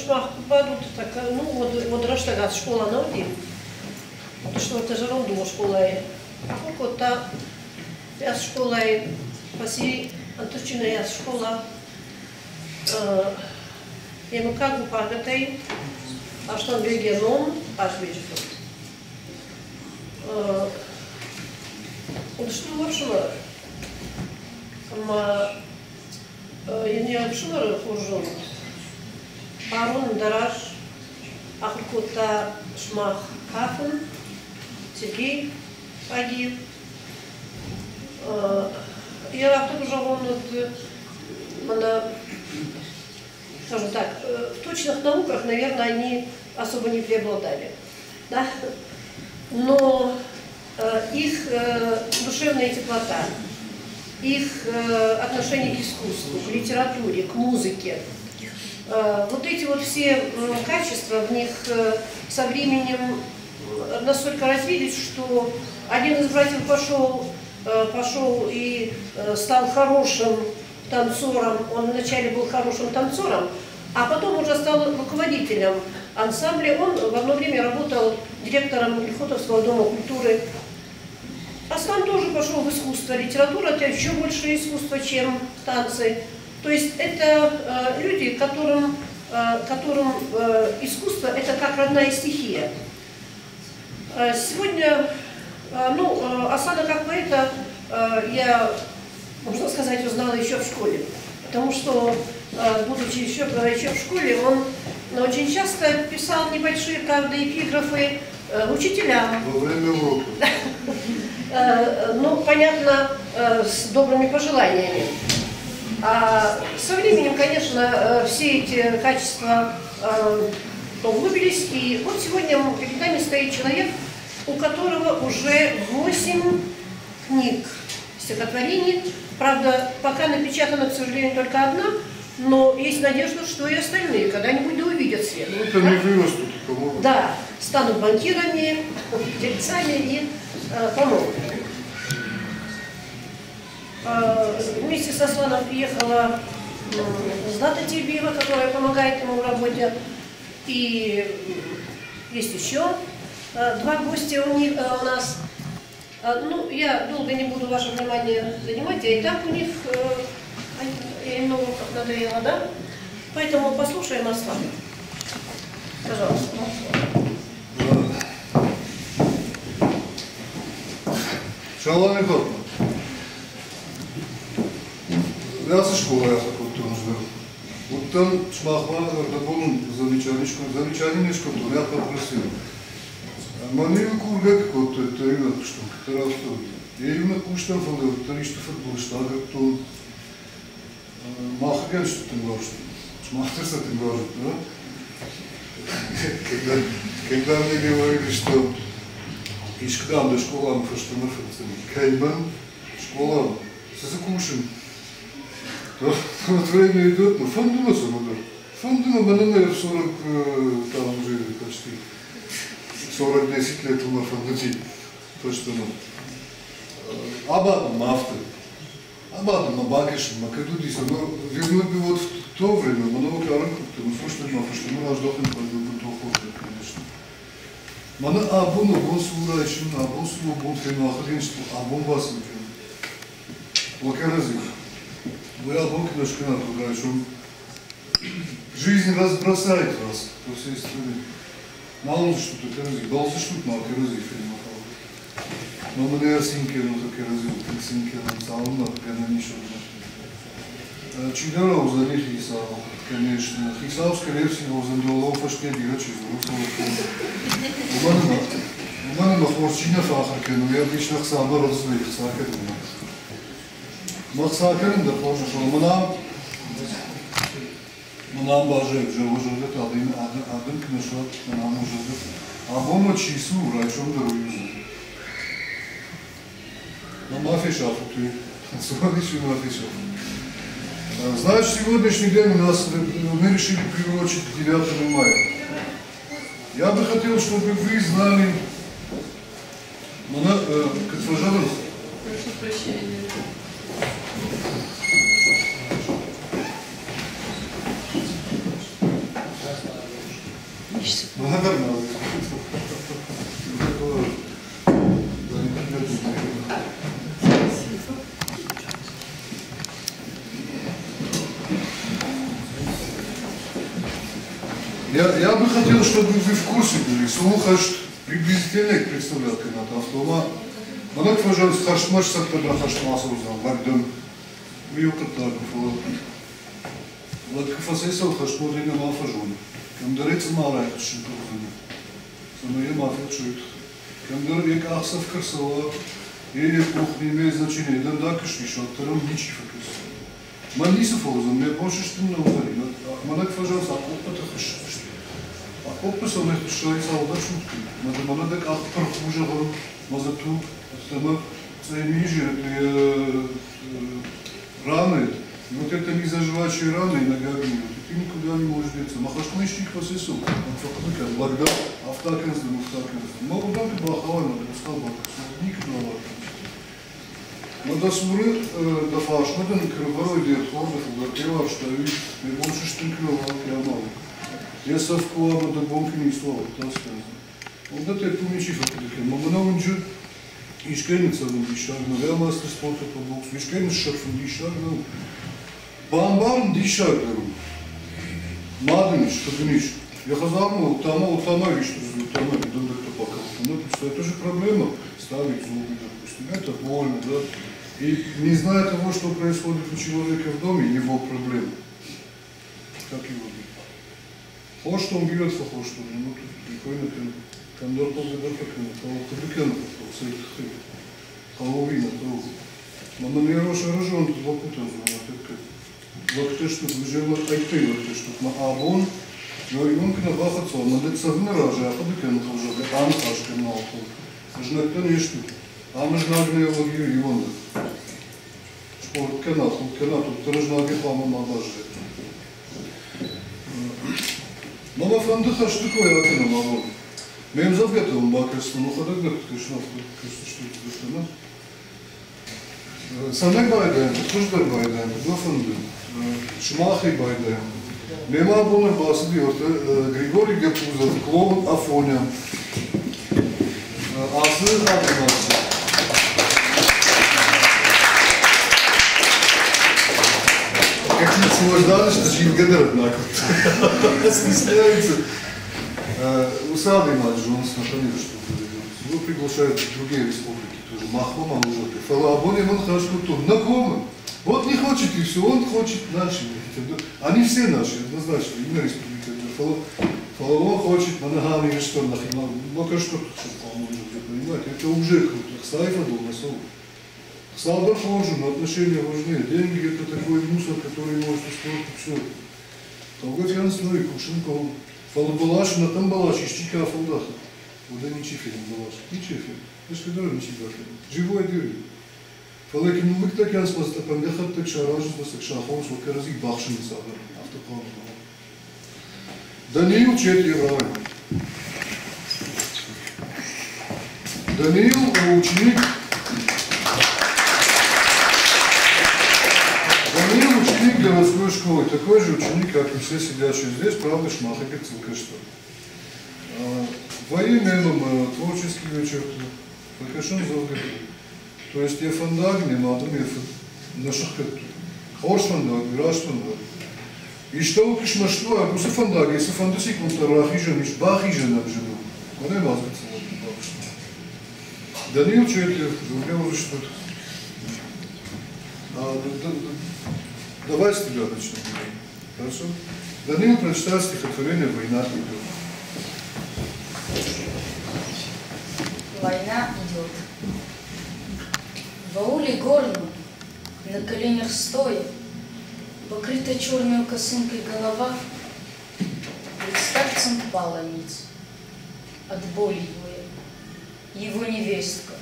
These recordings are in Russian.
шмах падут, так, ну, вот Раштагат школа на один. Что это же равно школа. Вот та, я школа, паси, анточина я школа. Я ему как бы пагатай, а что он бегеном, аж видит. Вот что вообще? Я не обшумара хожу. Парун дараш, ахлкота шмах хафен, Сергей погиб. Я тоже вон скажем так, в точных науках, наверное, они особо не преобладали, да? Но их душевная теплота, их отношение к искусству, к литературе, к музыке, вот эти вот все качества в них со временем настолько развились, что один из братьев пошел и стал хорошим танцором. Он вначале был хорошим танцором, а потом уже стал руководителем ансамбля. Он в одно время работал директором Лихотовского дома культуры. А сам тоже пошел в искусство. Литература – это еще больше искусство, чем танцы. То есть это люди, которым искусство – это как родная стихия. Сегодня, Асана как поэта я, можно сказать, узнала еще в школе. Потому что, будучи еще в школе, он очень часто писал небольшие, правда, эпиграфы учителям. Во время урока. Ну, понятно, с добрыми пожеланиями. А со временем, конечно, все эти качества углубились. И вот сегодня перед нами стоит человек, у которого уже 8 книг стихотворений. Правда, пока напечатана, к сожалению, только одна, но есть надежда, что и остальные когда-нибудь да увидят свет. Ну, это не вырастут, кому. Да, станут банкирами, дельцами и помогут. Вместе со Асланом приехала Злата Тербиева, которая помогает ему в работе. И есть еще 2 гостя у нас. Ну, я долго не буду ваше внимание занимать, и так у них я немного надоела, да? Поэтому послушаем Аслана. Пожалуйста. Шалом алейкум. Я со школы я такой жил. Вот там шмахла, это был замечательный школ, я попросил. Маневр кургак, вот это именно что, который стоит. Я именно куштам фондов, который что футбол, что агатон. Махаген что ты говоришь, шмахтерса ты говоришь, да? Когда мне говорили, что ишкдам до школам, что мы кайбан, школам, сазакушим. Вот время идет, но фондуна самодор. Фондуна банана в 40, там уже почти 40-10 лет умер фондути. То, что ну. Абадам мафты. Абадам мабакишем, макадудис. Но вернуть бы вот в то время, много каранку, потому что что мы наш дохлый пойдем, то хуже, конечно. Мана абуну бон сурайшин, абун сулу бон фенуахринство, абун басмикин. Лакаразик. Я Бог немножко надо, что жизнь разбросает вас по всей стране. Мало что-то керози, долго что-то мало керози фильмов. Но мы не синкер, но так керози, синкер, он сам, наверное, ничего не. Чидара узали хисал, конечно. Хисал, скорее всего, узандолов, пошли делать чизу. У меня на хворчине фахарке, но я обычно сам разлив, сахар. Махсакерин да тоже шел манам бажек же уже это один книжок манам уже а бомо чису рачом да уюзу но мафишав ты смотришь мафишав. Значит, сегодняшний день у нас мы решили приурочить 9 мая. Я бы хотел, чтобы вы знали как пожалуйста. Прошу прощения. Наверное. Я бы хотел, чтобы вы в курсе были, слухаш приблизительно представлял канат автома. Манак пожалуйста, хаштмаш сактабра хаштмаса узнал, вагдам. Виокатагуфа. Лакфасесал хаштмодина малфажон. Камдарец малайт шитузан. Самое мафичует. Камдар ек ахсав красава. Или кухни имеет значение. Дан дакаш вишо, втором ничи фокус. Манниса фозан, мне больше что не говорит. Манак пожалуйста, опыта хаш. Опыт он это что и солдат шутки. Надо так ахпархужа гон, мазату, тама цаймижи раны. Вот это не заживающие раны на габине. Ты никуда не можешь деться. Махашмыщик посесу. Благодаря автокензлем. Могу дать бахавана, сказал бахавана. Никто не надо суры до фашмадан крыварой дед ходов угоркева, что ведь не больше штынклёва алкиамал. Я совкуама до бомки не слова, так сказано. Вот это я помничи фактически. Мамана унджу ишкенница в дишагну, я мастер спорта по боксу, ишкенница шарфун дишагну. Бамбарн дишагну. Мадыниш, кадыниш. Я хазаму, тама вишь, тама видон это пока. Ну, это же проблема. Ставить зубы, допустим. Это больно, да? И не зная того, что происходит у человека в доме, его проблема. Как его бить? Хошь, что он бьет, хошь, что он. Ну, тут прикольно, кондор победа, как он. Кабрикена, Халовина, то. Мама не роша рожон, тут лопута зума. Локтеш тут выжила айты, локтеш тут маабон. Но и он к набахаться, надо царнеража, а кабрикена тоже, ан хашка на окол. Жнак, конечно. А мы же нагнали его. Спорт канал, тут тражна гехама мадажи. Мама фандыха что такое акина мало. Мем завгатывал бакерство, но хода гад, конечно, что это за Санек байдаем, туждар байдаем, два фанды. Шмахи байдаем. Мема бонер басади, Григорий Гапузов, клоун Афоня. Асы Адамасы. Как не наслаждались, что же им гадают на кого-то. Стесняются. Усады Маджонс, например, что его приглашают в другие республики тоже. Махома уже. Фалабоне он хорошо тут. На ком? Вот не хочет и все, он хочет наши. Они все наши, однозначно. Именно республика. Фалабон хочет, Манагами или что нахрен. Ну, как что тут, понимаете, это уже круто. Сайфа дома, сол. Салдар хожу, но отношения важны. Деньги это такой мусор, который может устроить все. Толгот янсно и кушинком. Фалабалаш на там балаш, ищика фалдаха. Вот да не чиферин балаш. Не чиферин. Если дорого не чиферин. Живое дерево. Фалекин мулык так янсно стапангахат так шаражу, так шахом, вот каразик бахшин садар. Автоплан. Даниил Четьеврай. Даниил ученик. Даниил ученик городской школы. Такой же ученик, как и все сидящие здесь, правда, шмахака цилка что. Во имя творческий вечер. Покашен завгады. То есть я фандаг, не надо мне на шахкату. Хорш фандаг, вираж фандаг. И что у кишмашту, а после фандаги, если фандасик он тарахижен, иш бахижен обжену. Он и мазгаться на Даниил Четьев, у меня уже что-то. Давай с тебя начнем. Хорошо? Даниил прочитает стихотворение «Война идет». Война идет. В ауле горном, на коленях стоя, покрыта черной косынкой голова, пред старцем пала ниц. От боли его невестка,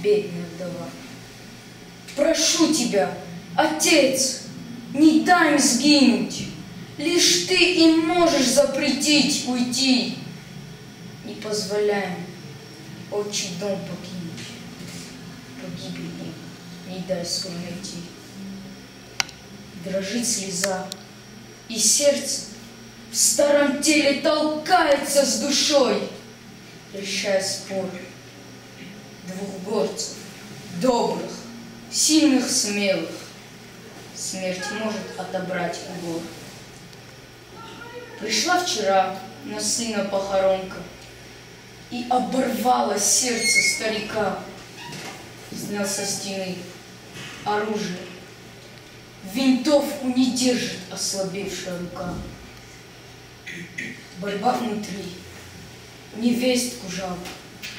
бедная вдова. Прошу тебя, отец, не дай им сгинуть, лишь ты им можешь запретить уйти. Не позволяем отчий дом покинуть, погибель им не дай свой найти. Дрожит слеза, и сердце в старом теле толкается с душой, решая спор двух горцев, добрых, сильных, смелых. Смерть может отобрать у гор. Пришла вчера на сына похоронка, и оборвало сердце старика. Снял со стены оружие, винтовку не держит ослабевшая рука. Борьба внутри, невестку жалко,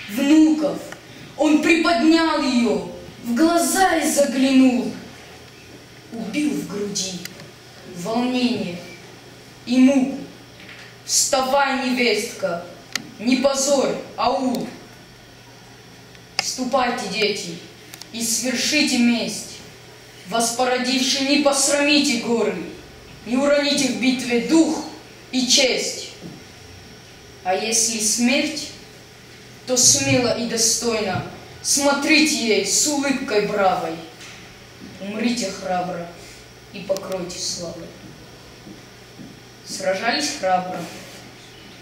внуков. Он приподнял ее, в глаза и заглянул. Убил в груди волнение и муку. Вставай, невестка, не позорь аул. Ступайте, дети, и свершите месть. Вас породившие, не посрамите горы, не уроните в битве дух и честь. А если смерть, то смело и достойно смотрите ей с улыбкой бравой. Умрите храбро и покройте славой. Сражались храбро,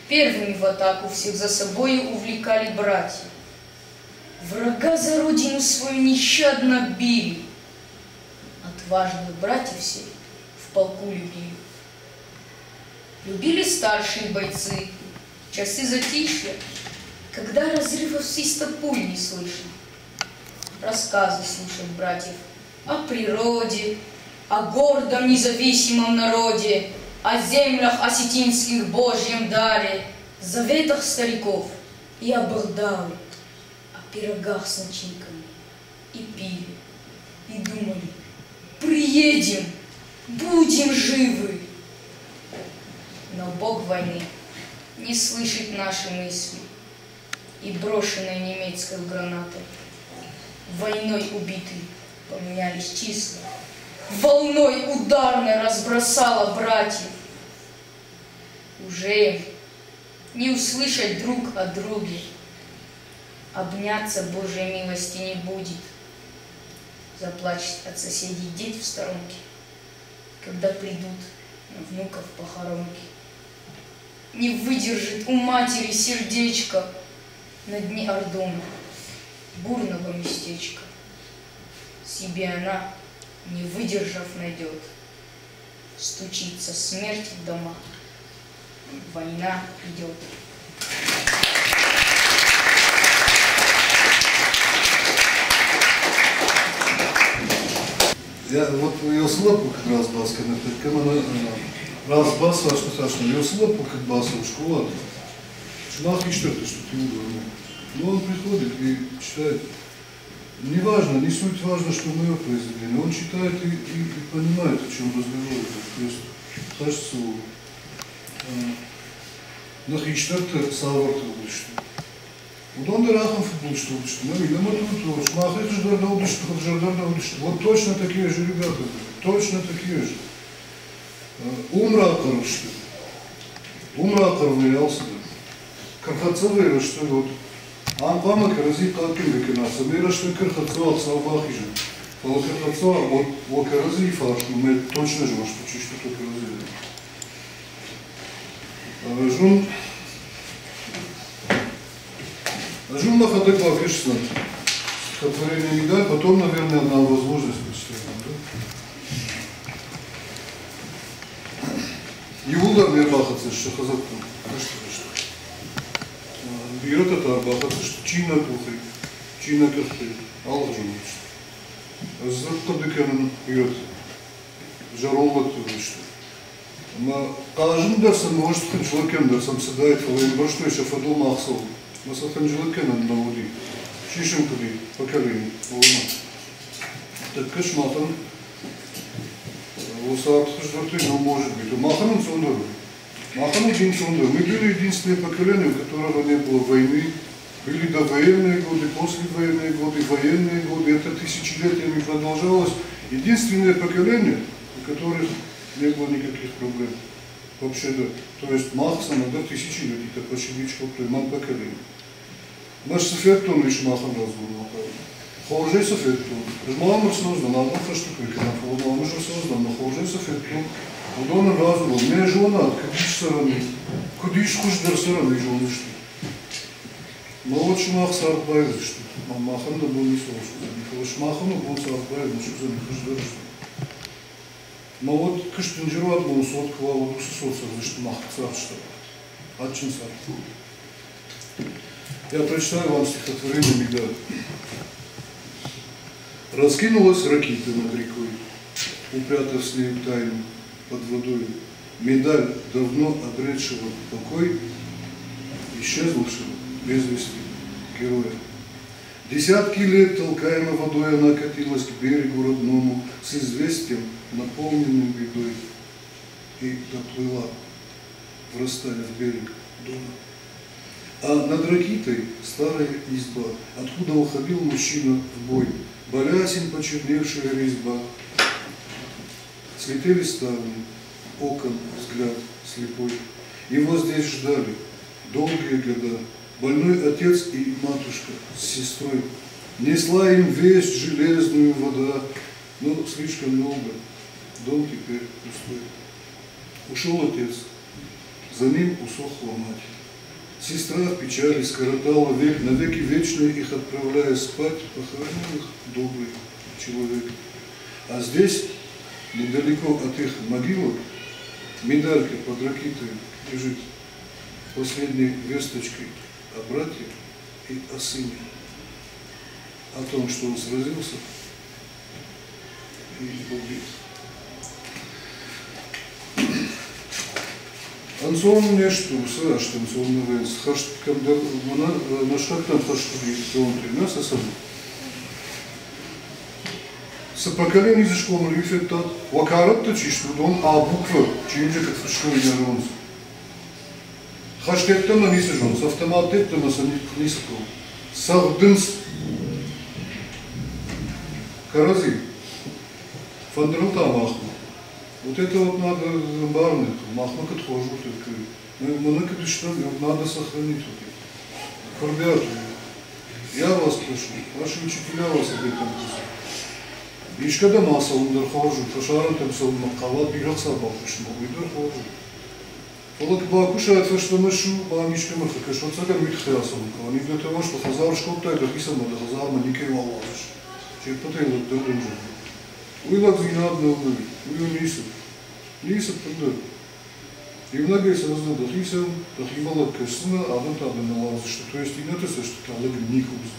первыми в атаку всех за собой увлекали братья. Врага за родину свою нещадно били, отважных братьев всех в полку любили. Любили старшие бойцы часы затишья, когда разрывов свиста пуль не слышно. Рассказы слушать братьев о природе, о гордом независимом народе, о землях осетинских Божьем даре, заветах стариков и об Ирдале, о пирогах с начинками и пили, и думали: приедем, будем живы. Но Бог войны не слышит наши мысли, и брошенной немецкой гранатой войной убитые поменялись числа, волной ударной разбросала братьев. Уже им не услышать друг о друге, обняться Божьей милости не будет. Заплачет от соседей деть в сторонке, когда придут на внуков похоронки. Не выдержит у матери сердечко на дне Ордона, бурного местечка. Себе она, не выдержав, найдет. Стучится смерть в дома, война идет. Я вот ее слабо как раз баска, как она раз баса, что страшно, ее слабо как баса в школу. Шмах и что-то, что ты не. Но он приходит и читает. Не важно, не суть важно, что мое произведение. Он читает и понимает, о чем разговор. То есть, кажется, нахищата саварта уличта. Вот он дарахом футболчта уличта. Шмах и ждарда уличта. Вот точно такие же ребята. Точно такие же. Умра короче. Умра корвелялся. Кархацовые, что вот. Анпама карази калкин гекенаса. Мира что кархацова салбахижа. Пала кархацова вот карази фарш. Мы точно же что чисто то карази. Жун махадекла конечно. Стихотворение не дай, потом, наверное, нам возможность представить. Юлдар мирбахаться шахазаттан. Берет это арбахаться, что чина тухай, чина кахты, алгажун. Заттадыканын берет жароллат что. Каждый дарсам может хоть человеком дарсам седает, во что еще фадул махсов. Мы сахам человеком на воде. Чишим куди поколение, волна. Так кашматан. Усат что-то не может быть. Маханун сундур. Маханун день сундур. Мы были единственное поколение, у которого не было войны. Были довоенные годы, послевоенные годы, военные годы. Это тысячелетиями продолжалось. Единственное поколение, у которых не было никаких проблем. Вообще, да. То есть Махсан, да, тысячелетий, это почти ничего, то есть ман поколение. Наш софертон лишь Махан разговор. Хоржей софертон. Жмаламр создан, а он фаштук векена, фолдал, мы же создан, но хоржей софертон. Удона разумом, не жонат, кудиш стороны, кудиш хуждар стороны жоны что. Но вот шмах сарбай что, мамахан да был не слушал, Михаил шмахану был сарбай, но что за хуждар что. Но вот кыштын жират был сот квала души соцар, что мах сар что. Отчин сар. Я прочитаю вам стихотворение Медаль. Раскинулась ракита над рекой, упрятав с нею тайну под водой. Медаль давно обретшего покой, исчезнувшего без вести героя. Десятки лет, толкаемой водой, она катилась к берегу родному с известием, наполненным бедой, и доплыла, врастая в берег дома. А над ракитой старая изба, откуда уходил мужчина в бой, балясень почерневшая резьба. Слетели ставни, окон взгляд слепой. Его здесь ждали долгие года. Больной отец и матушка с сестрой. Несла им весть железную вода, но слишком долго, дом теперь пустой. Ушел отец, за ним усохла мать. Сестра в печали скоротала век, навеки вечные их отправляя спать, похоронил их добрый человек. А здесь, недалеко от их могилок, медалька под ракитой лежит последней весточкой о брате и о сыне, о том, что он сразился и убит. Ансон нещо, сега ще ансон навен, към на шактан фаштури тонтри, не са съм. Са поколени за школа лифетат, лакарат та чишто дон, а буква, чинджа как фаштури на ронс. Хаштетта на ниса жонс, автоматетта на са ниса кол. Сахдынс карази, фандрылта маху. Вот это вот надо барный, махма как хожу, мы как что надо сохранить вот это. Ребята, я вас прошу, ваши учителя вас об этом просят. Ишь когда масса удар хожу, фашаран там сам макалат, бирах сабак уж удар хожу. Фолок бакуша это что нашу, бамишка мы как что цака мы хрясом, они для того, что хазар шкота, это писано, да хазар мы никакой малаш. Чем потом вот это уже. Уйлак зинадно улы, уйунисып. Нисып пынды. И многие сразу дахисам, дахималак кэсына, а вот там налазы, что то есть и не то, что там лыгы никубс.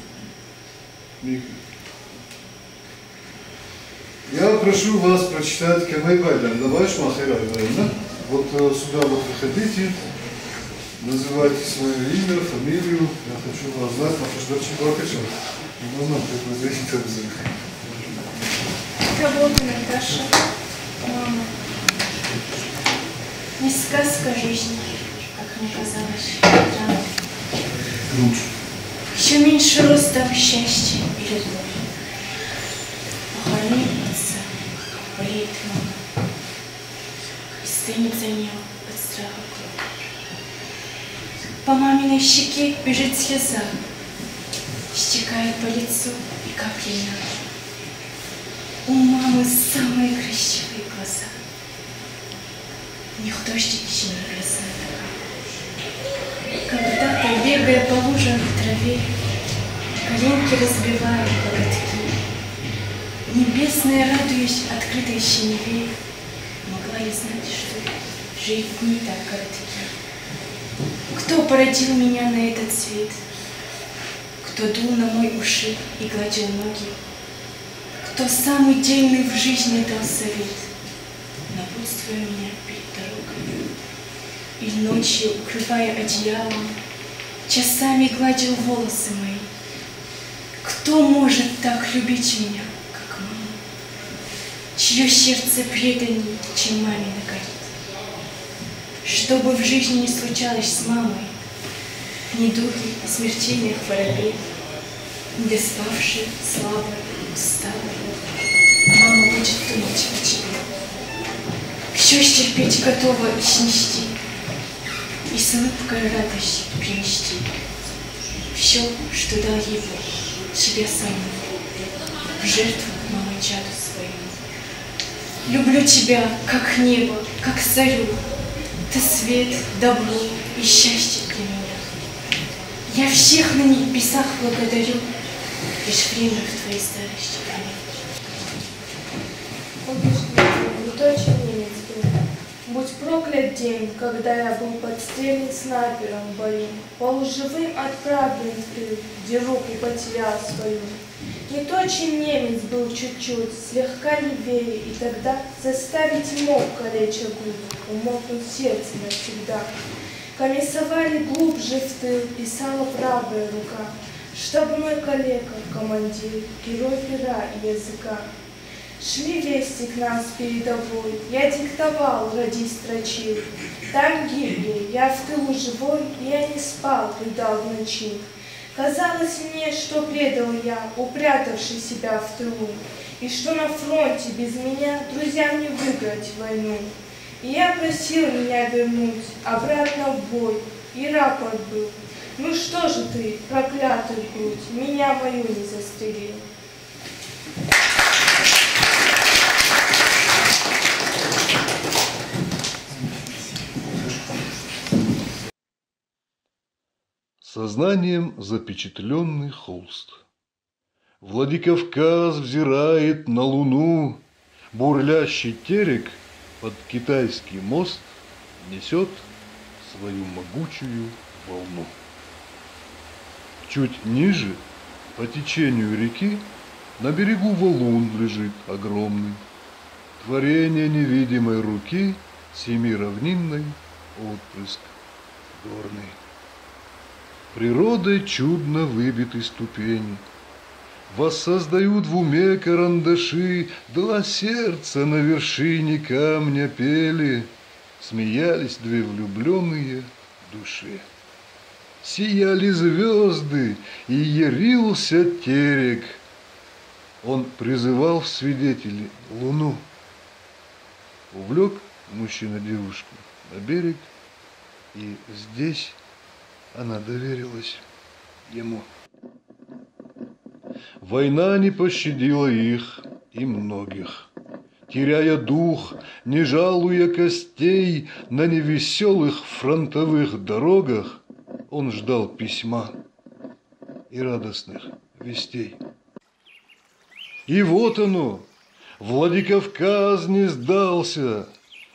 Я прошу вас прочитать Камэй Байдан. Давай шмахера, да? Вот сюда вот выходите, называйте свое имя, фамилию. Я хочу вас знать, Махаждарчи Бакачев. Не знаю, как вы здесь это взяли. Работа Наташа, мама. Не сказка жизни, как мне казалось, да. Еще меньше ростом счастья и любовь. Похоронил отца, болеет мама. И стынет за нее от страха кровь. По маминой щеке бежит слеза, стекает по лицу и капли на ночь. У мамы самые красивые глаза. У них дождик синий бросает. Когда-то, бегая по лужам в траве, коленки разбивая коготки, небесная, радуясь открытой синеве, могла я знать, что жизнь не так коротки. Кто породил меня на этот свет? Кто дул на мой уши и гладил ноги? Кто самый дельный в жизни дал совет, напутствуя меня перед дорогой? И ночью, укрывая одеялом, часами гладил волосы мои. Кто может так любить меня, как мама, чье сердце преданней, чем мамина горит? Что бы в жизни не случалось с мамой, недуги, смертельных хворобе, недоспавшей, слабой, усталой, мама будет думать о тебе. Все стерпеть готова и снести, и с улыбкой радость принести. Все, что дал ей Бог, себя самому, в жертву мамой чаду своему. Люблю тебя, как небо, как зарю. Ты свет, добро и счастье для меня. Я всех на небесах благодарю, лишь время в твоей старости не точно немец был. Будь проклят день, когда я был подстрелен снайпером в бою, полуживым отправлен в тыл, где руку потерял свою. Не точен немец был чуть-чуть, слегка левее, и тогда заставить мог калеча губы, умолкнуть сердце навсегда. Комиссовали глубже в тыл, писала правая рука. Штабной калека, командир, герой пера и языка. Шли вести к нам с передовой, я диктовал, ради строчил. Там гибли, я в тылу живой, я не спал, предал в ночи. Казалось мне, что предал я, упрятавший себя в тылу, и что на фронте без меня друзьям не выиграть войну. И я просил меня вернуть обратно в бой, и рапорт был: ну что же ты, проклятый грудь, меня мою не застрелил. Сознанием запечатленный холст. Владикавказ взирает на луну, бурлящий терек под китайский мост несет свою могучую волну. Чуть ниже, по течению реки, на берегу валун лежит огромный, творение невидимой руки, семи равнинной отпрыск горный. Природой чудно выбиты ступени, воссоздают в уме карандаши, два сердца на вершине камня пели, смеялись две влюбленные души. Сияли звезды, и ярился терек, он призывал в свидетели луну. Увлек мужчина девушку на берег, и здесь она доверилась ему. Война не пощадила их и многих. Теряя дух, не жалуя костей, на невеселых фронтовых дорогах он ждал письма и радостных вестей. И вот оно, Владикавказ не сдался,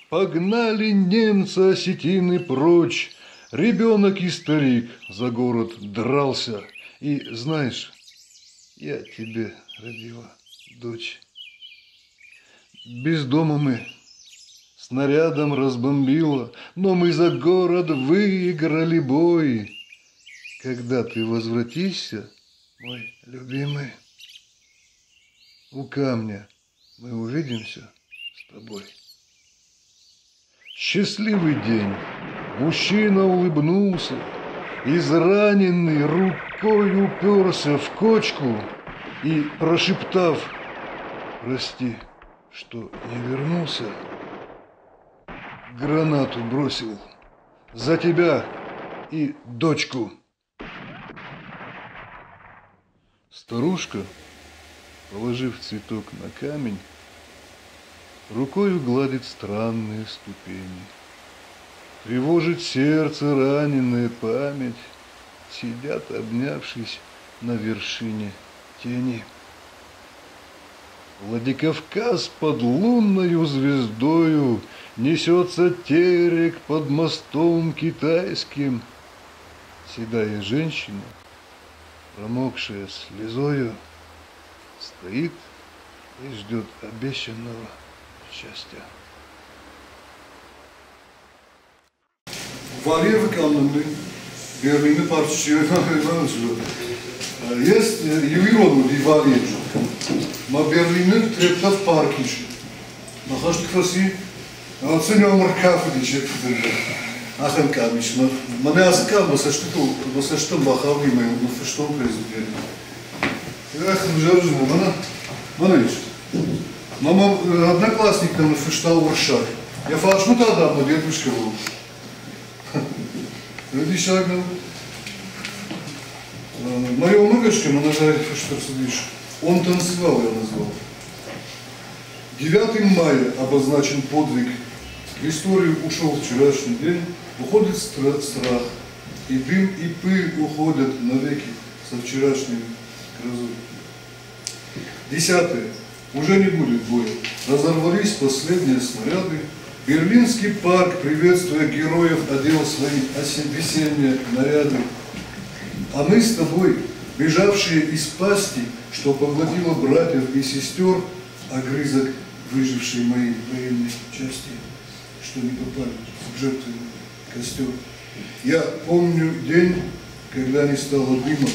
погнали немцы осетины прочь. Ребенок и старик за город дрался. И знаешь, я тебе родила дочь. Без дома мы, снарядом разбомбило, но мы за город выиграли бой. Когда ты возвратишься, мой любимый, у камня мы увидимся с тобой. Счастливый день. Мужчина улыбнулся, израненный рукой уперся в кочку и, прошептав: прости, что не вернулся, гранату бросил за тебя и дочку. Старушка, положив цветок на камень, рукою гладит странные ступени. Тревожит сердце раненая память, сидят, обнявшись на вершине тени. Владикавказ под лунною звездою несется терек под мостом китайским. Седая женщина, промокшая слезою, стоит и ждет обещанного счастья. Valiye kanunlu Berlin'i parçalıyor. Jest ювелирный Валиев. Ma Berlin'in treptat parkiş. Nahaş tkfasi. Оценил маркафы дичек. Ахен камиш. Мане азка баса что бахавли мы, ну что произвели. Эх, жаржно, мана виж. Мама одноклассник там фештал уршак. Я фалшну тогда на дедушке был. Видишь, моего мыгашка, мы нажали, что сидишь. Он танцевал, я назвал. 9 мая обозначен подвиг. В историю ушел вчерашний день, уходит страх, и дым, и пыль уходят навеки со вчерашней грозой. 10. Уже не будет боя. Разорвались последние снаряды. Берлинский парк, приветствуя героев, одел свои весенние наряды. А мы с тобой, бежавшие из пасти, что поглотило братьев и сестер, огрызок выжившей моей военной части, что не попали в жертвенный костер. Я помню день, когда не стало дыма,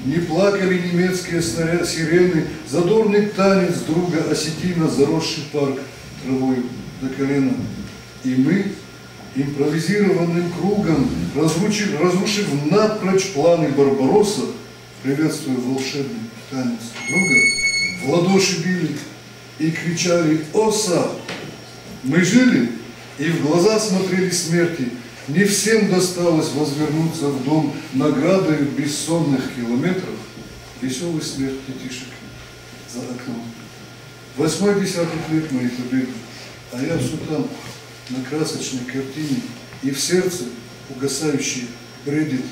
не плакали немецкие сирены, задорный танец друга осетина, заросший парк травой до колена. И мы, импровизированным кругом, разрушив напрочь планы Барбаросса, приветствуя волшебный танец друга, в ладоши били и кричали «Оса!». Мы жили и в глаза смотрели смерти. Не всем досталось возвернуться в дом наградой бессонных километров, веселый смех детишек за окном. 8-й десяток лет моей победы, а я все там, на красочной картине, и в сердце угасающий бредит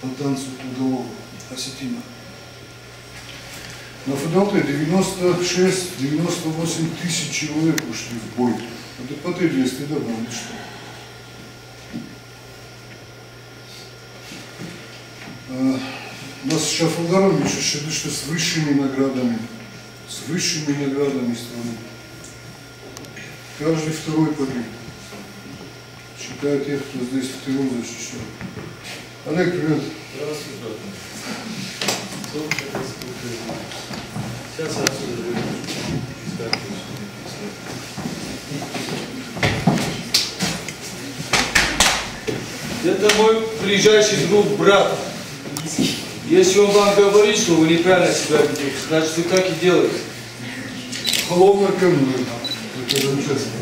по танцу трудового осетина. На ФДЛТ 96-98 тысяч человек ушли в бой. Это по 200 добавили, что. Нас Шафалдаром пишет, что с высшими наградами страны. Каждый второй погиб. Считая тех, кто здесь в тылу защищал. Олег, привет. Здравствуй, брат. Сейчас отсюда выйду. Это мой ближайший друг, брат. Если он вам говорит, что вы неправильно себя ведете, значит вы так и делаете. Холодно ко мне. Это замечательно.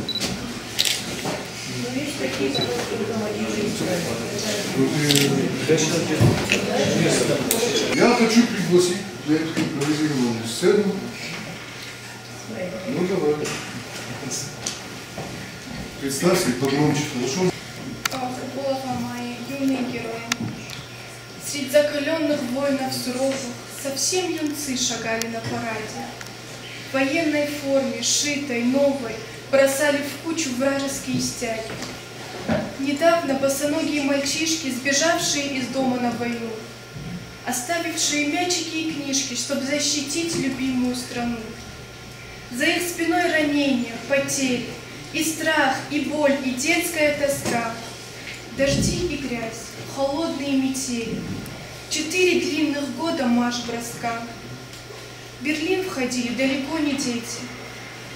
Я хочу пригласить на эту импровизированную сцену. Ну давай. Представься погромче, хорошо? Голова моя, юные герои. Среди закаленных воинов суровых совсем юнцы шагали на параде. В военной форме, шитой, новой, бросали в кучу вражеские стяги. Недавно босоногие мальчишки, сбежавшие из дома на войну, оставившие мячики и книжки, чтобы защитить любимую страну. За их спиной ранения, потери, и страх, и боль, и детская тоска, дожди и грязь, холодные метели, 4 длинных года марш-броска. В Берлин входили далеко не дети,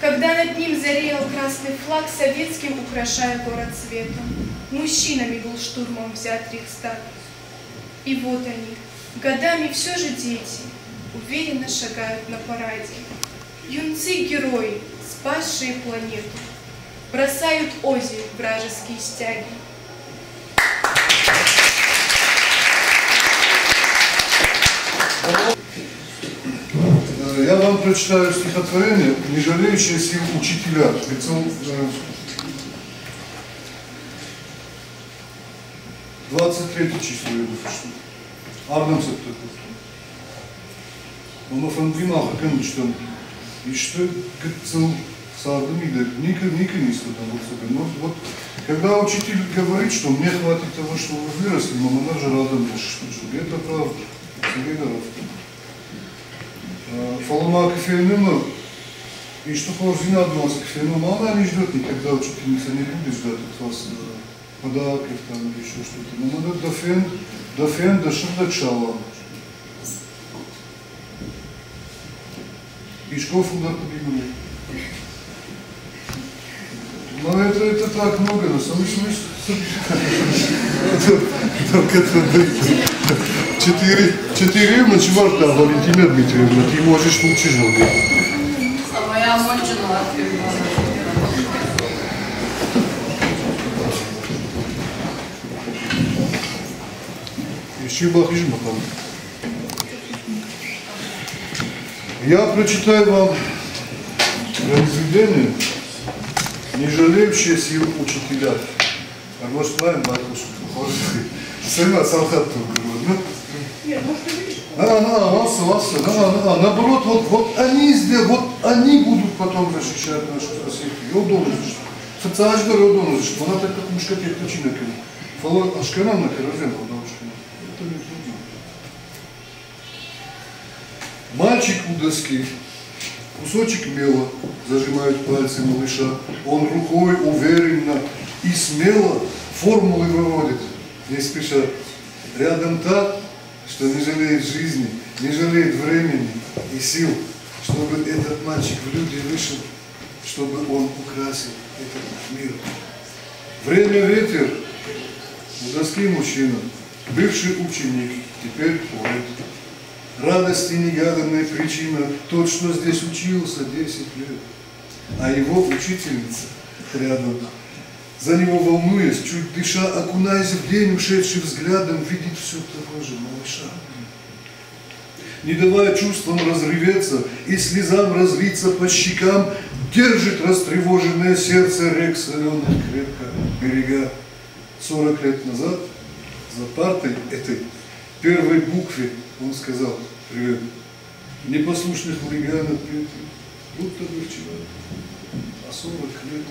когда над ним зареял красный флаг, советским украшая город цветом. Мужчинами был штурмом взят Рейхстаг. И вот они, годами все же дети, уверенно шагают на параде. Юнцы-герои, спасшие планету, бросают ози вражеские стяги. Я вам прочитаю стихотворение «Не жалеющие сил учителя». 23 число, я думаю, что. Ардам Септаков. Он офандвинал, как он что. И что цел сардами, да, ника не сводил себя. Но вот, когда учитель говорит, что мне хватит того, что вы выросли, но она же рада мне, что это правда. Фалма кофейныма, и что положено одно с кофейным, она не ждет никогда, учительница не будет ждать от вас подарков там или еще что-то. Но надо дофен, дошел. Пешков удар поднимали. Но это так много, на самом деле. Только это 4 ночеварта, Валентина Дмитриевна, ты можешь лучше жить. А моя мальчина. Еще бахижма там. Я прочитаю вам произведение, не жалеющие сил учителя. А может, знаем, батюшку, сына Салхат только, да? Нет, может, ты наоборот, вот они здесь, вот они будут потом защищать нашу Россию. Я должен защищать. Социальный я должен защищать. Она так как мушка тех точинок. Фала ашканам на каразен, потому это не трудно. Мальчик у доски, кусочек мела, зажимают пальцы малыша. Он рукой уверенно и смело формулы выводит, не спеша. Рядом так, что не жалеет жизни, не жалеет времени и сил, чтобы этот мальчик в люди вышел, чтобы он украсил этот мир. Время ветер, у доски мужчина, бывший ученик, теперь поэт. Радости негаданная причина, тот, что здесь учился 10 лет, а его учительница рядом. За него волнуясь, чуть дыша, окунаясь в день, ушедший взглядом, видит все того же малыша. Не давая чувствам разреветься и слезам разлиться по щекам, держит растревоженное сердце рек соленых крепко берега. 40 лет назад за партой этой первой букве он сказал привет. Непослушных хулиганов будто бы вчера, а 40 лет.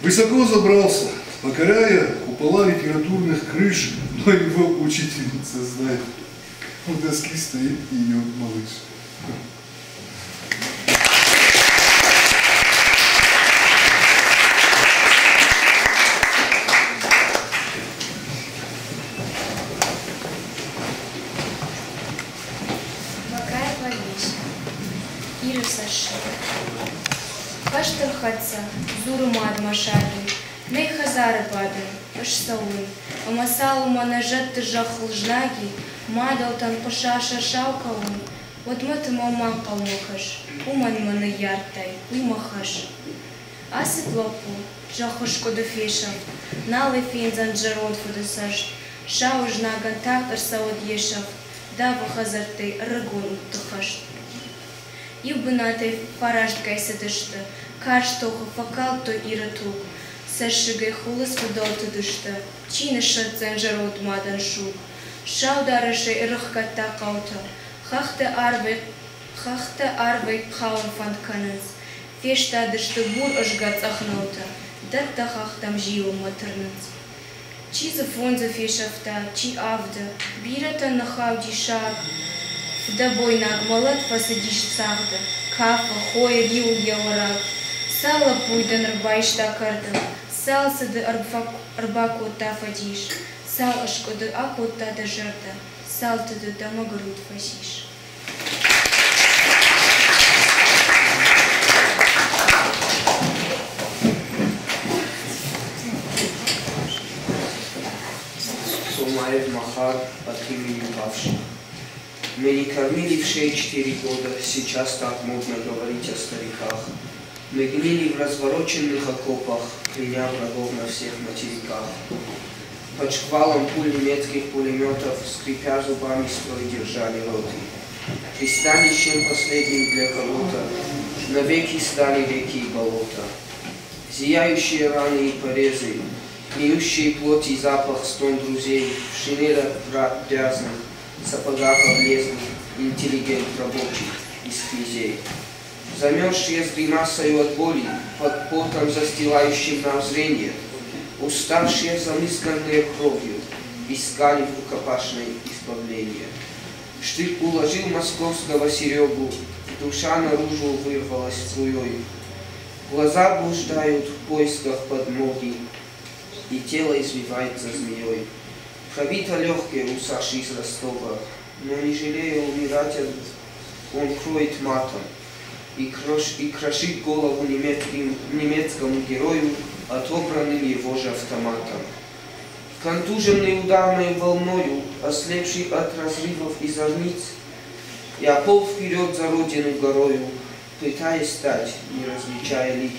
Высоко забрался, покоряя купола литературных крыш, но его учительница знает. У доски стоит ее малыш. Макая повесь, Ира Саши. Паштырхатса, зурумад машады, ней хазары падын, пашсауын, амасалу манажат тыжах лжнаги, мадалтан пашаша шалкауын, вот мыты маман палмахаш, уман маны яртай, уймахаш. Асит лопу, жахуш кодофешав, налы финзан джарон фудесаш, шаужнаган так арсауд ешав, дава хазарты рыгун тухаш. Юбнатый фарашт кайсадышты, карштоху факалто иратук, сашигай хулыс фадолты дышты, чины шатцен жарот мадан шук, шаударыши рыхкатта каута, хахты арвай хаун фантканыз, фешта дышты бур ожгац ахнаута, датта хахтам живу матерныз. Чи зафонза фешафта, чи авда, бирата нахауди шаг, вдобой нагмалат посадишь сагда, кафа, хоя, риу, яларак, сала пуйдан рбайшта кардам, сал сады арбаку тафадиш, сал ашкоды акута да жарда, сал тады дамагрут фасиш. Сумаев Махар от имени павших. Мы не кормили в шее 4 года, сейчас так модно говорить о стариках. Мы гнили в развороченных окопах, кляня врагов на всех материках. Под шквалом пуль немецких пулеметов, скрипя зубами, строй держали роты. Пристанищем последним для кого-то навеки стали реки и болота. Зияющие раны и порезы, гниющие плоти запах стон друзей, в шинелях грязных, сапогах облезлых, интеллигент рабочих из князей. Замерзшие с гримасою от боли, под потом застилающим нам зрение, уставшие замысканные кровью, искали в рукопашное избавление. Штык уложил московского Серегу, душа наружу вырвалась струей. Глаза блуждают в поисках подмоги, и тело извивается змеей. Пробито легкое у Саши из Ростова, но не жалея умирать, он кроет матом и крошит голову немецкому герою, отобранным его же автоматом. Контуженный ударной волною, ослепший от разрывов и зорниц, я полз вперед за родину горою, пытаясь стать, не различая лиц.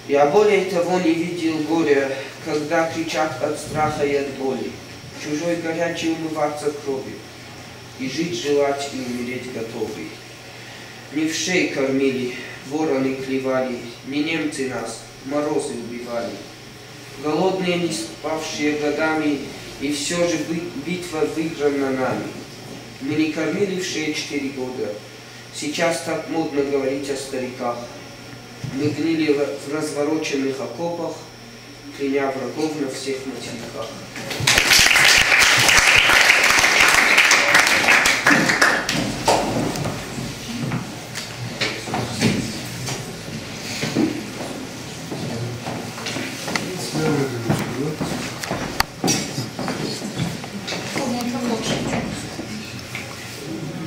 Я более того не видел горя, когда кричат от страха и от боли, чужой горячий умываться кровью. и жить желать и умереть готовы. Не в шей кормили, вороны клевали, не немцы нас, морозы убивали. Голодные, не спавшие годами, и все же битва выиграна нами. Мы не кормили в шее 4 года, сейчас так модно говорить о стариках. Мы гнили в развороченных окопах, кляня врагов на всех материках.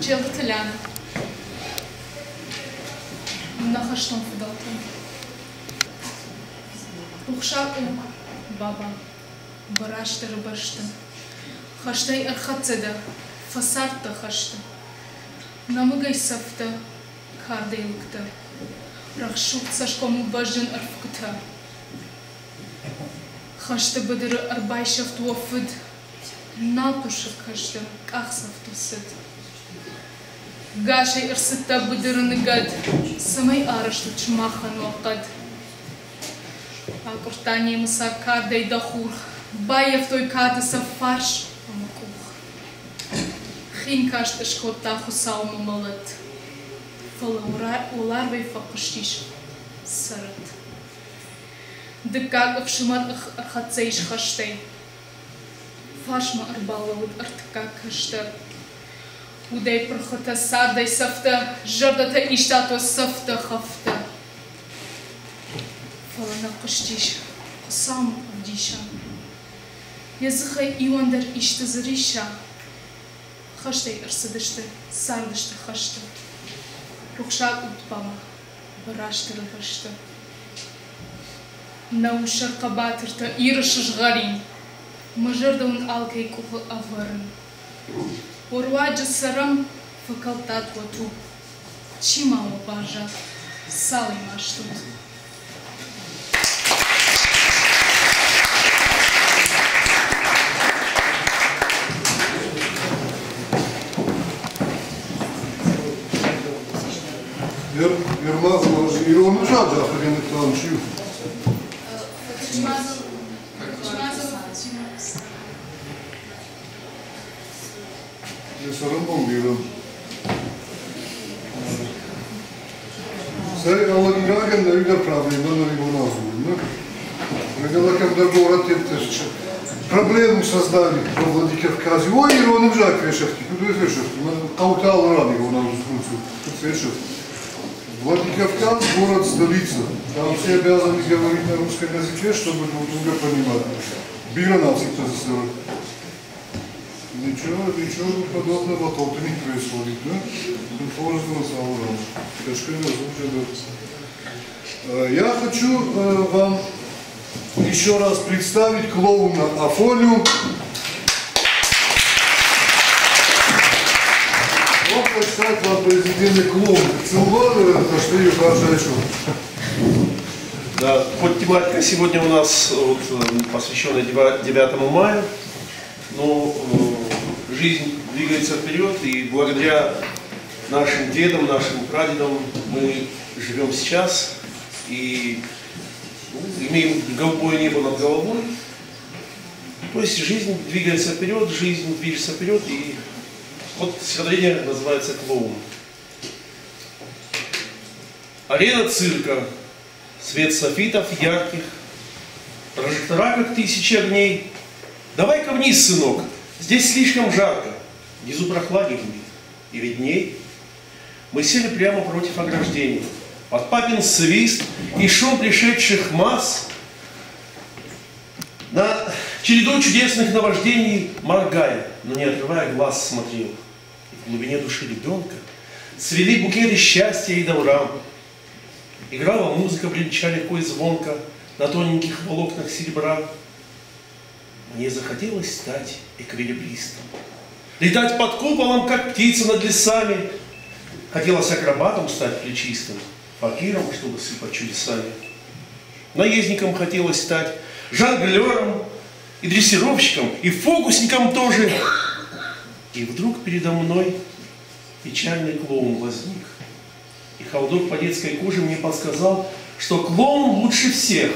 Челталяна. Нахаштон фудалтан. Ухшаку баба. Барашта рыбашта. Хаштай архацеда. Фасарта хашта. Намыгай сафта. Кардейлыкта. Рахшук сашкому бажын арфкута. Хашта бадыры арбайшафт уафыд. Натушек хашта. Кахсафту сыд. Гашей арсыта бадырыны гад. Самай арашту чмахан уақад. Акуртани мыса кардай дахур. Баев той кадыса фарш амакух. Хин кашта шкота хусау мамалат. Фала уларвай факуштиш сарат. Дыкагов шимат архацейш хаштей. Фашма арбалавуд артка кашта. Удай прохота сардай сафта. Жардата иштато сафта хафта. Фалана куштиш хусам авдиша. Языхай ивандар ишта зариша. Хаштай арсадышта сардышта хашта. Рухшак утпама барашта рыбашта. Наушар кабатырта ирышыш гарин. Мажырдаун алкай кухы аварын. Урваджа сарам факалтат вату. Чимала бажа сали маштут. Ермазов, и он ужал же, Африн Италанчив. Я сарамбом гирам. Сай Аллагираген навигар проблема на его назву. Когда когда город это проблему создали во Владикавказе. Ой, и он ужал крешевки. Куда крешевки? Каутал рано его назву. Владикавказ – город, столица. Там все обязаны говорить на русском языке, чтобы друг друга понимать. Бира нас это СССР. Ничего подобного тут не происходит, да? Я хочу вам еще раз представить клоуна Афоню. Вот, кстати, вам произведение клоуна. Целовали, это что ее хорошо. Да, хоть тематика сегодня у нас вот, посвященная 9 мая, но жизнь двигается вперед, и благодаря нашим дедам, нашим прадедам мы живем сейчас и имеем голубое небо над головой. То есть жизнь двигается вперед, жизнь движется вперед, и вот стихотворение называется «Клоун». Арена цирка, свет софитов ярких, прожектора, как 1000 огней. Давай-ка вниз, сынок, здесь слишком жарко, внизу прохладнее будет и видней. Мы сели прямо против ограждения. Под папин свист и шум пришедших масс на череду чудесных наваждений, моргая, но не отрывая глаз, смотрел. И в глубине души ребенка цвели букеты счастья и добра. Играла музыка, бренча легко и звонко на тоненьких волокнах серебра. Мне захотелось стать эквилибристом, летать под куполом, как птица над лесами. Хотелось акробатом стать плечистым, факиром, чтобы сыпать чудесами. Наездником хотелось стать, жонглером и дрессировщиком, и фокусником тоже. И вдруг передо мной печальный клоун возник. И холодок по детской коже мне подсказал, что клоун лучше всех.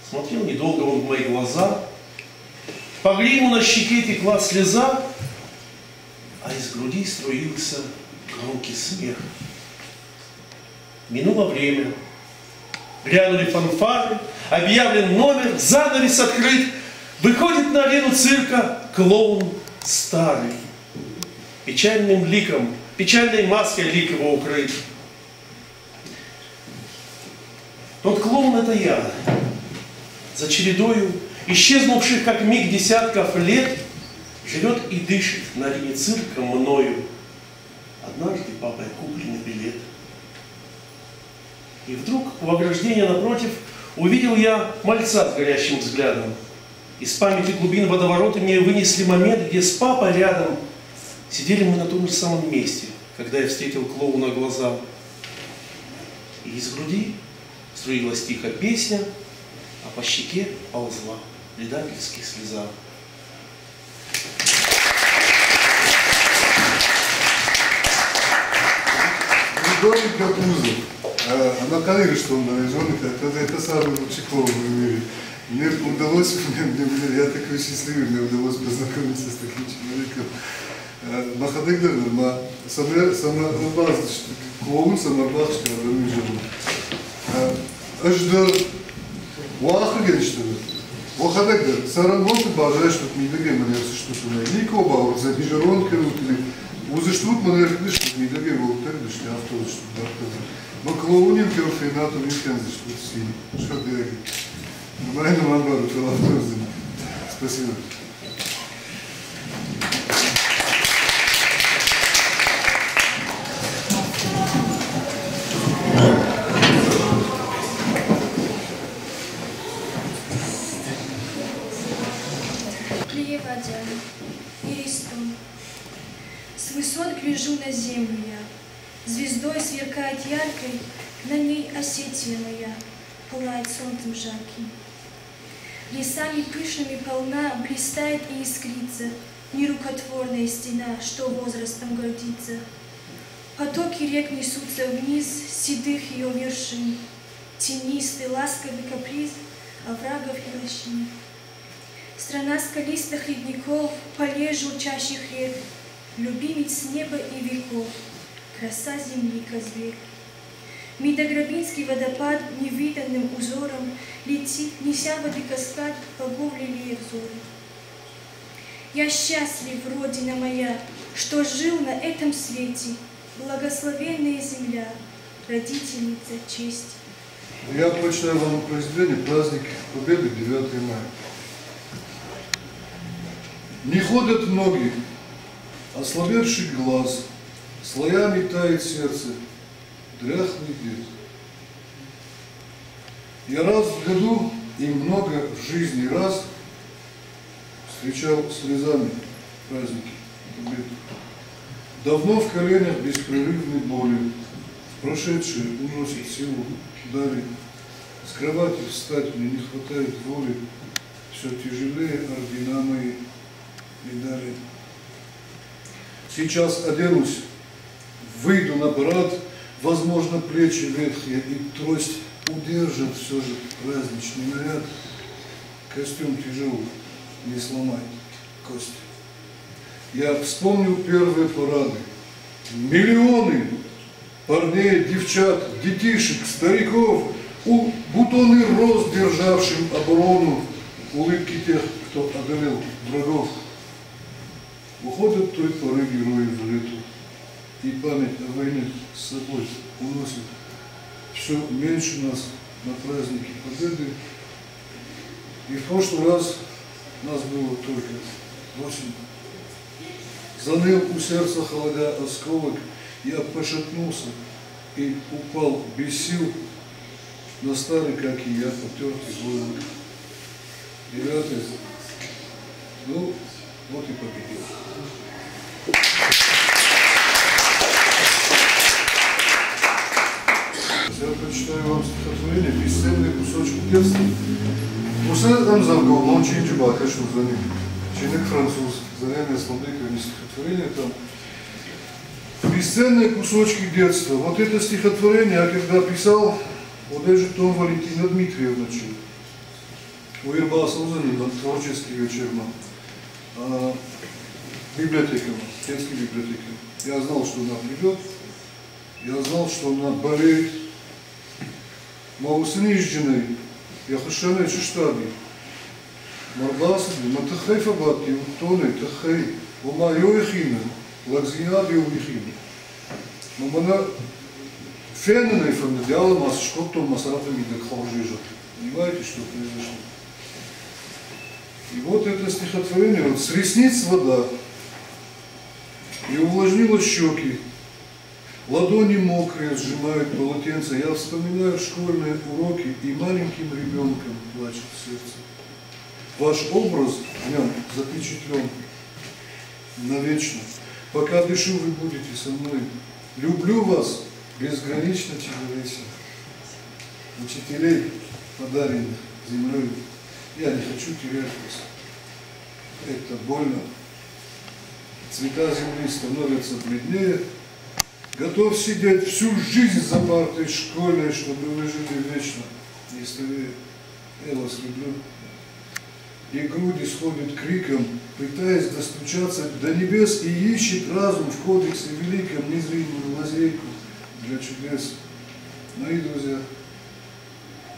Смотрел недолго он в мои глаза, по глину на щеке текла слеза, а из груди струился громкий смех. Минуло время, грянули фанфары, объявлен номер, занавес открыт, выходит на арену цирка клоун старый. Печальным ликом, печальной маской лик его укрыт. Тот клоун — это я. За чередою исчезнувших как миг десятков лет живет и дышит на арене цирка мною однажды папой купленный билет. И вдруг у ограждения напротив увидел я мальца с горящим взглядом. Из памяти глубин водоворота мне вынесли момент, где с папой рядом сидели мы на том же самом месте, когда я встретил клоуна глаза. И из груди струилась тихо песня, а по щеке ползла предательская слеза. Домик Катузов. Она говорит, что он наряженный, это самый лучший клоун в мире. Мне удалось, я такой счастливый, мне удалось познакомиться с таким человеком. Махадыгдер, клоун саморбазочка, родной живут. Аждар, уахаген что ли? Махадыгдер, саранботы бажаешь, что не догем, мне все что-то не никого, вот за бижеронкой рутили. Узыштут мы наверное, что не догем, вот так дошли, автобус, что бартаза. Но клоунин керфейнату не кензиш, вот синий. Что ты говоришь? Нормально, манбару, автобус. Спасибо. С высот гляжу на землю я, звездой сверкает яркой, на ней Осетия моя, пылает солнцем жарким. Лесами пышными полна, блистает и искрится нерукотворная стена, что возрастом гордится. Потоки рек несутся вниз с седых ее вершин, тенистый, ласковый каприз оврагов и лощин. Страна скалистых ледников, полей журчащих рек, любимец неба и веков, краса земли козверь. Мидограбинский водопад невиданным узором летит, неся воды каскад по говле взору. Я счастлив, Родина моя, что жил на этом свете, благословенная земля, родительница чести. Я прочитаю вам произведение «Праздник Победы 9 мая». Не ходят ноги, ослабевший глаз, слоями тает сердце, дряхлый дед. Я раз в году и много в жизни раз встречал слезами праздники Победы. Давно в коленях беспрерывной боли, прошедшие уносит силу дали. С кровати встать мне не хватает воли, все тяжелее ордена мои медали. Сейчас оденусь, выйду на парад, возможно, плечи ветхие и трость удержит все же праздничный наряд. Костюм тяжелый, не сломает кость. Я вспомнил первые парады. Миллионы парней, девчат, детишек, стариков, бутоны роз, державшим оборону, улыбки тех, кто одолел врагов. Уходят той поры герои в лету, и память о войне с собой уносит все меньше нас на праздники Победы. И в прошлый раз нас было только 8. Заныл у сердца холодя осколок, я пошатнулся и упал без сил на старый, как и я, потертый войлок. 9. Ну, вот и победил. Я прочитаю вам стихотворение, бесценный кусочек текста. Усе там завгал, но чинчу бака, что за ним. Чиник француз. Заряне Славдыка, не стихотворение, там бесценные кусочки детства. Вот это стихотворение я когда писал, вот даже Том Валентина Дмитриевна чил. У Ирбаса Узанина, творческий вечер, библиотека, детская библиотека. Я знал, что она придет, я знал, что она болеет. Маусынижджиной, я хашаны чиштаби. Марбасаби, матахай фабатки, утоны, тахай, умайой хина, лагзинаби увихина. Мамана фенной фамилиала масочку, то масаратами до хожижа. Понимаете, что произошло? И вот это стихотворение, вот с ресниц вода, и увлажнило щеки, ладони мокрые сжимают полотенце. Я вспоминаю школьные уроки, и маленьким ребенком плачет сердце. Ваш образ в нем запечатлен навечно. Пока дышу, вы будете со мной. Люблю вас безгранично человечен. Учителей, подаренных землей, я не хочу терять вас. Это больно. Цвета земли становятся бледнее. Готов сидеть всю жизнь за партой школьной, чтобы вы жили вечно. Если я вас люблю. И груди сходят криком, пытаясь достучаться до небес, и ищет разум в кодексе великом незримую лазейку для чудес. Мои друзья,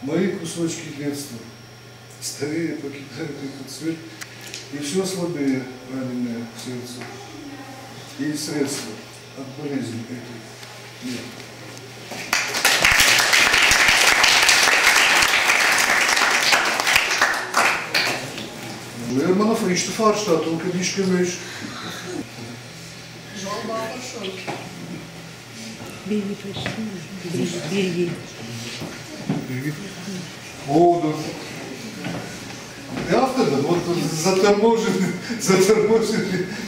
мои кусочки детства старее покидают этот свет, и все слабее раненое сердце, и средства от болезни этой нет. Hermana Frichte Fahrstadt und Gedicht gemischt. О, да. И автор, вот заторможенный,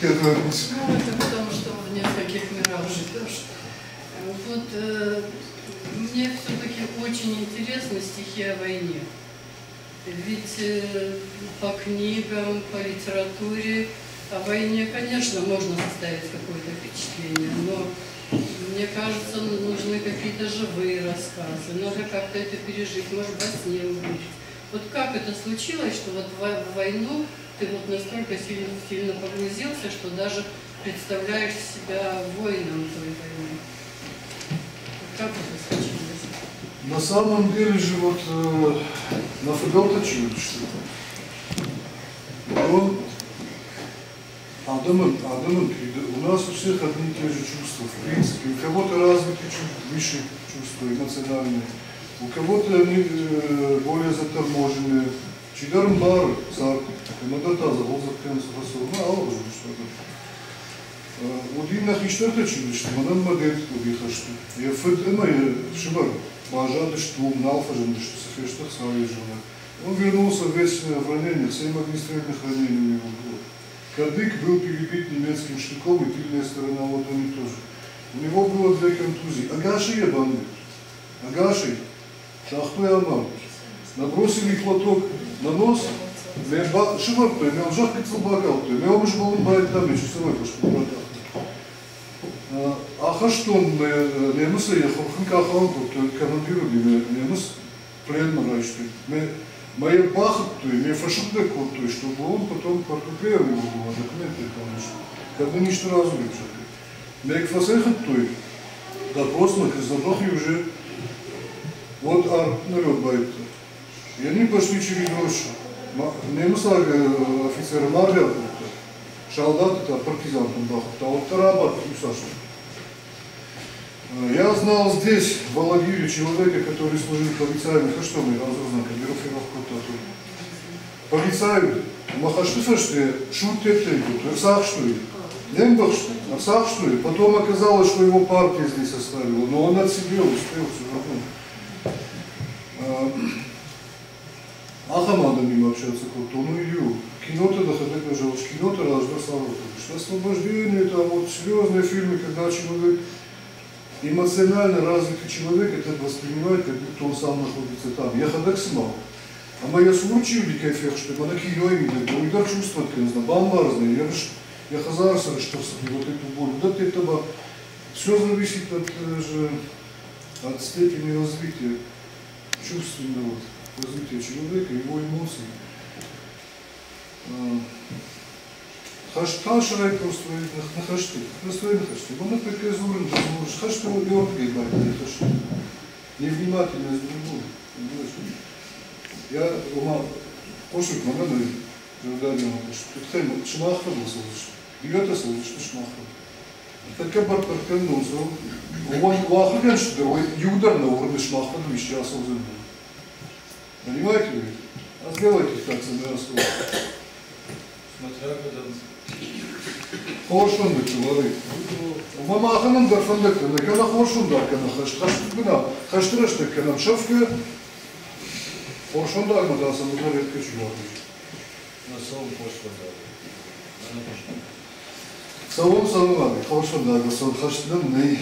я думаю. Ну, это потому, что в нескольких мирах живешь. Вот мне все-таки очень интересны стихи о войне. Ведь по книгам, по литературе о войне, конечно, можно составить какое-то впечатление, но мне кажется, нужны какие-то живые рассказы, надо как-то это пережить, может, во сне увидеть. Вот как это случилось, что вот в войну ты вот настолько сильно погрузился, что даже представляешь себя воином той войны? Как это случилось? На самом деле же вот на Федоточу, он Адамом, у нас у всех одни и те же чувства, в принципе. У кого-то развиты чуть выше чувства эмоциональные, у кого-то они более заторможенные. Чидарм бары, сак, эмодата, завод закренцу, фасол, ну, алло, что-то. У динах и что-то чудо, манам модель убихашты. Я фед, шибар. Бажады, что умнал, фаженды, что софештах своей жены. Он вернулся весь в ранениях, 7 огнестрельных ранений у него было. Кадык был перебит немецким штыком, и тыльная сторона ладони тоже. У него было 2 контузии. Агаши ебаны. Агаши. Шахту и аман. Набросили платок на нос. Шивак, то имел жах кицелбагал, то имел уж был бает там, еще самой пошел братах. Ахаштон немыс ехал, хынкаханку, то командировали немыс пленно рачты. Моя бахат, то и фашидек, то и чтобы он потом подкуплял его документы, конечно. Когда ничто разумеет. Мек фасехат, то и допрос на Краснодрахе уже вот народ бает. И они пошли через рощу. Немыс офицеры Марвел, шалдат, это партизан там бахат, а вот Тарабат и Саша. Я знал здесь, в Алагире, человека, который служил полицаем, что мы разрузнака, Берофиров Кутату. Полицаю, махаштыфашты, шутетейку, сах что ли? Нембах что ли? Сах что ли? Потом оказалось, что его партия здесь оставила, но он от себя успел все равно. Ахамадами общаться, ну и кино-то доходит, пожалуйста, кино-то рождено слава. Что освобождение, там вот серьезные фильмы, когда человек эмоционально развитый человек это воспринимает, как будто он сам находится там. Я ходак снимал. А моя случай, дикая фех, что она киёй видит, он удар чувствует, конечно, бомбарзный. я хазарса, что вот эту боль. Вот это все зависит от степени развития чувственного развития человека, его эмоций. Хаштай просто на хашты. Он например зурен, хашты его лёргает, хашты. Невнимательность другого. Я кошек могу Журдалина, что ты шмахта был слышишь. Бьет это слышишь шмахта. Так как партнер носу, он вахрен что юдар на уровне шмахта вещи осознанно. Понимаете ли? А сделайте так за меня слово. Смотря когда. Хорошо быть человек. Мама аханам дарфандек, на когда хорошо да, когда хаштыраш так когда шавка. Хорошо да, когда сам ударит качу. На самом пошло, да. Салон, хорошо, да, сон хаштым, ней.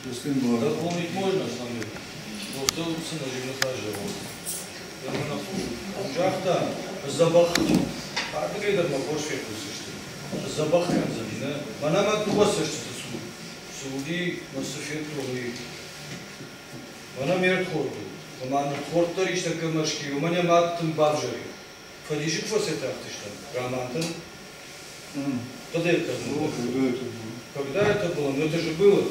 Дополнить можно, смотри. Но в целом цена не нахожу. Я на фу. Жахта, забах. А ты говоришь, мы больше вкусишь. Забах как забина. Она мать дуаса что-то суди на софету. Она мерт хорду. Она хорта речь такая машки. У меня мать там бабжари. Ходишь к вас это что? Романтон. Когда это было? Когда это было? Ну это же было.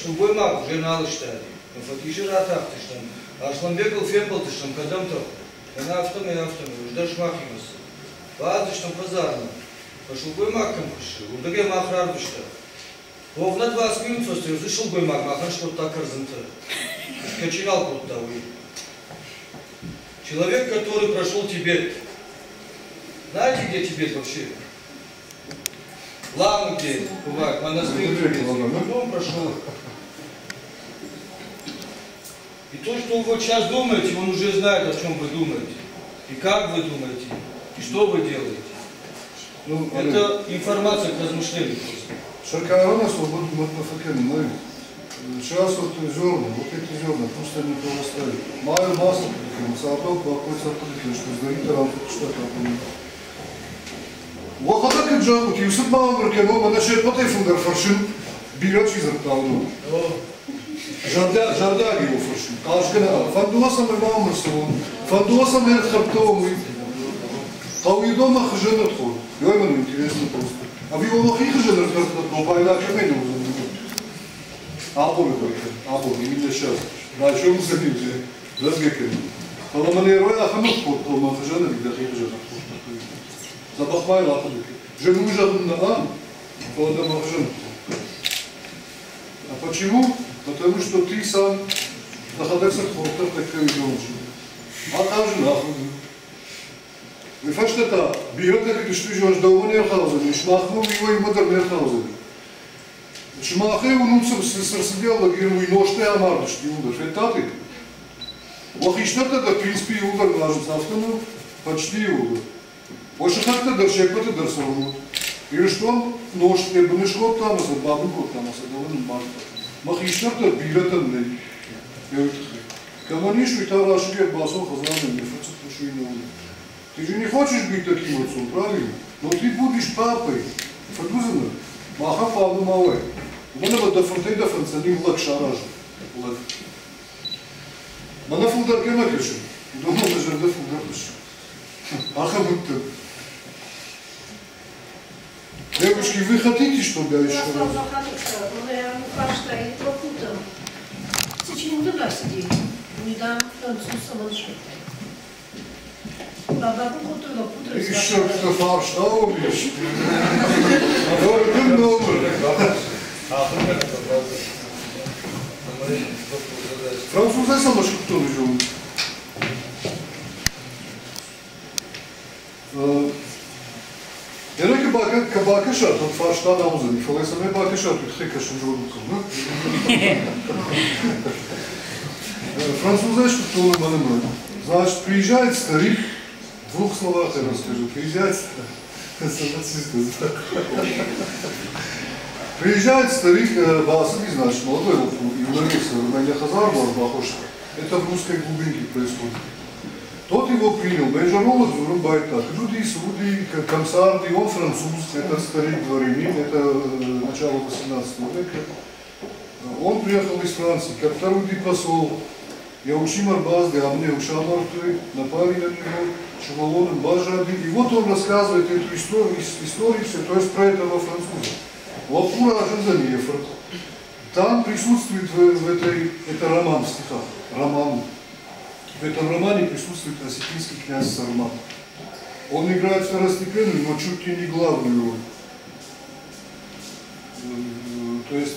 Шубой маг уже на алыштаде. Но фактически ратах ты что? А шламбекал фембал ты что? Когда-то. Она автом и автом. Уже даже махимас. Базы что базарно. А шубой маг кем куши. Удоге мах рарду что? Вов на 20 минут просто зашел бой маг махан что так арзанта. Качинал кот того. Человек, который прошел Тибет. Знаете, где Тибет вообще? Ламы где бывает, монастырь Тибет. Он прошел. И то, что вы вот сейчас думаете, он уже знает, о чем вы думаете. И как вы думаете. И что вы делаете. Ну, это информация к размышлению просто. Шаркарона свободу матнафакена. Сейчас вот зерна, вот эти зерна, просто не прорастали. Маю масло, сааток, какой-то что сдают рамку, что такое. Вот так и джагут, и усып мамыркен, он начнет потайфунгар фаршин, берет чизер тавну. Жардаг его фаршин. Кашгана, фандуасам и мамырсун, фандуасам и хартовый. Кауидома хажен отход. Я ему интересно просто. А в его лохи хажен отход, но пайда камень уже. Абон именно сейчас. Да, что мы забили? Разгекали. Поломанеруя аханут под полмахажана, когда хижа. Забахмай лападыки. Жену жадун на полмахажан. А почему? Потому что ты сам находишься в хортах такой женщины. А там же нахуй. Вы фашт это берет так, что живешь дома не хаузен, и шмахнул его и модер не хаузен. Шмахе унуцем сидел, говорю, и нож ты амардыш, не удар. Это ты? Лохишта тогда, в принципе, и удар ложится автоном, почти удар. Больше как-то дорчек, вот и дорсову. Или что? Нож, я бы не шел там, а бабу кот там, а довольно марта. Махишта тогда билетом не. Я говорю, коммунишу и тараши, я басом хазраном, не фацу пушу и не удар. Ты же не хочешь быть таким отцом, правильно? Но ты будешь папой. Фадузина, маха павну мавай. Мана ба дафунтай дафунцани влак шаражу. Влак. Мана фулдар кема кешим. Дома даже дафулдар кешим. Аха будто. Девушки, вы хотите, чтобы я еще раз? Я что и пропутал. Сейчас не туда сидеть. Не дам француза волшебника. Баба путала, путала. Еще кто фарш, да, убьешь? Один номер. Француза сама что нужен. Я не кабакиша, тут фарш да на узел. Фалеса не бакиша, тут хикаш журнал. Француза что нужен. Значит, приезжает старик. В двух словах я расскажу. Приезжает старик Басаби, значит, молодой еврейский, Румения Хазар, это в русской глубинке происходит. Тот его принял, Бейжарова врубает так. Люди, суды, комсарды, он француз, это старик дворянин, это начало 18 века. Он приехал из Франции, как второй посол. Я учим Арбазды, а мне ушамарты, напали на него, Чувалоном, Бажады. И вот он рассказывает эту историю все, то есть про этого француза. Лапура Ажазанефр. Там присутствует это роман в стихах, роман. В этом романе присутствует осетинский князь Сармат. Он играет второстепенную, но чуть ли не главную роль. То есть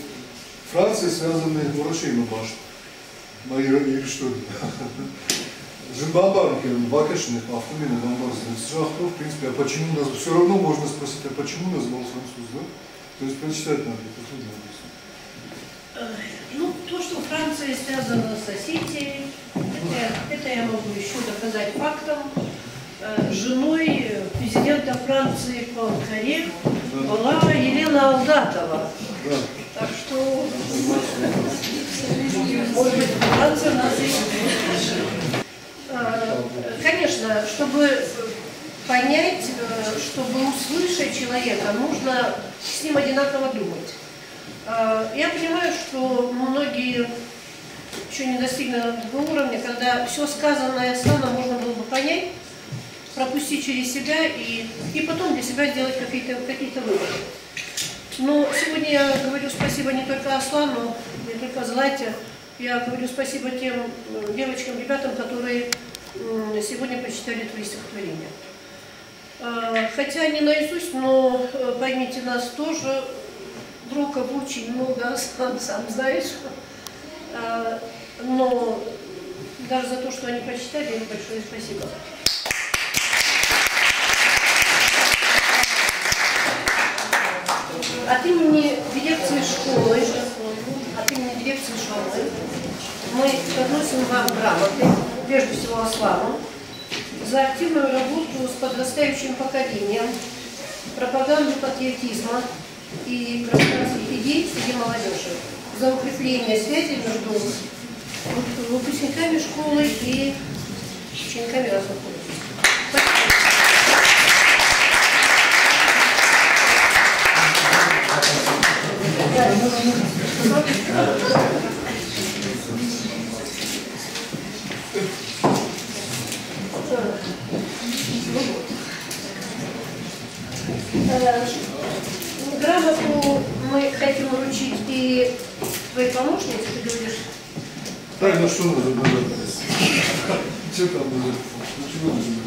Франция связана с Мурашейной башней. Или что? Жимбамбарки, Бакашных, Автомина, Бамбарский. В принципе, а почему нас, все равно можно спросить, а почему назвал француз, да? То есть прочитать надо, это Ну, то, что Франция связана с Осетией, это я могу еще доказать фактом. Женой президента Франции Пуанкаре была Елена Алдатова. Да. Так что, может быть, Франция нас и... Конечно, чтобы понять, чтобы услышать человека, нужно с ним одинаково думать. Я понимаю, что многие еще не достигли того уровня, когда все сказанное Асланом можно было бы понять, пропустить через себя и потом для себя сделать какие-то выводы. Но сегодня я говорю спасибо не только Аслану, не только Злате, я говорю спасибо тем девочкам, ребятам, которые сегодня прочитали твои стихотворения. Хотя не наизусть, но поймите, нас тоже уроков очень много, сам знаешь. Но даже за то, что они прочитали, им большое спасибо. От имени дирекции школы, мы подносим вам грамоты, прежде всего Аслану, за активную работу с подрастающим поколением, пропаганду патриотизма и гражданских идей среди молодежи, за укрепление связи между выпускниками школы и учениками разных колледжей. Грамоту мы хотим вручить и твоей помощнице, ты говоришь. Так, ну что нужно было? Что там было? Ничего нужно.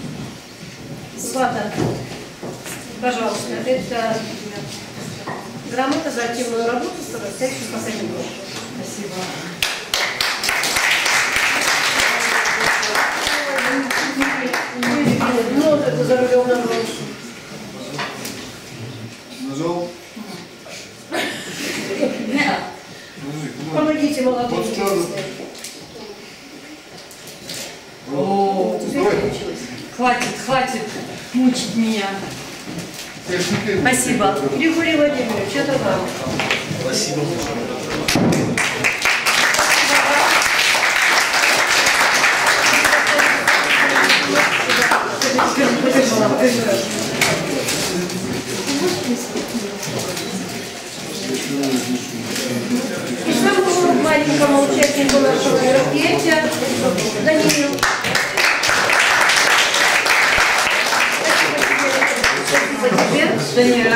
Злата, пожалуйста, это грамота за активную работу с подрастающим поколением. Спасибо. Ну, это за рулем на нож. Нажал? Помогите молодым. О, хватит мучить меня. Спасибо. Григорий Владимирович, это вам. Спасибо. И самому маленькому участнику нашего мероприятия, Даниил. Даниил,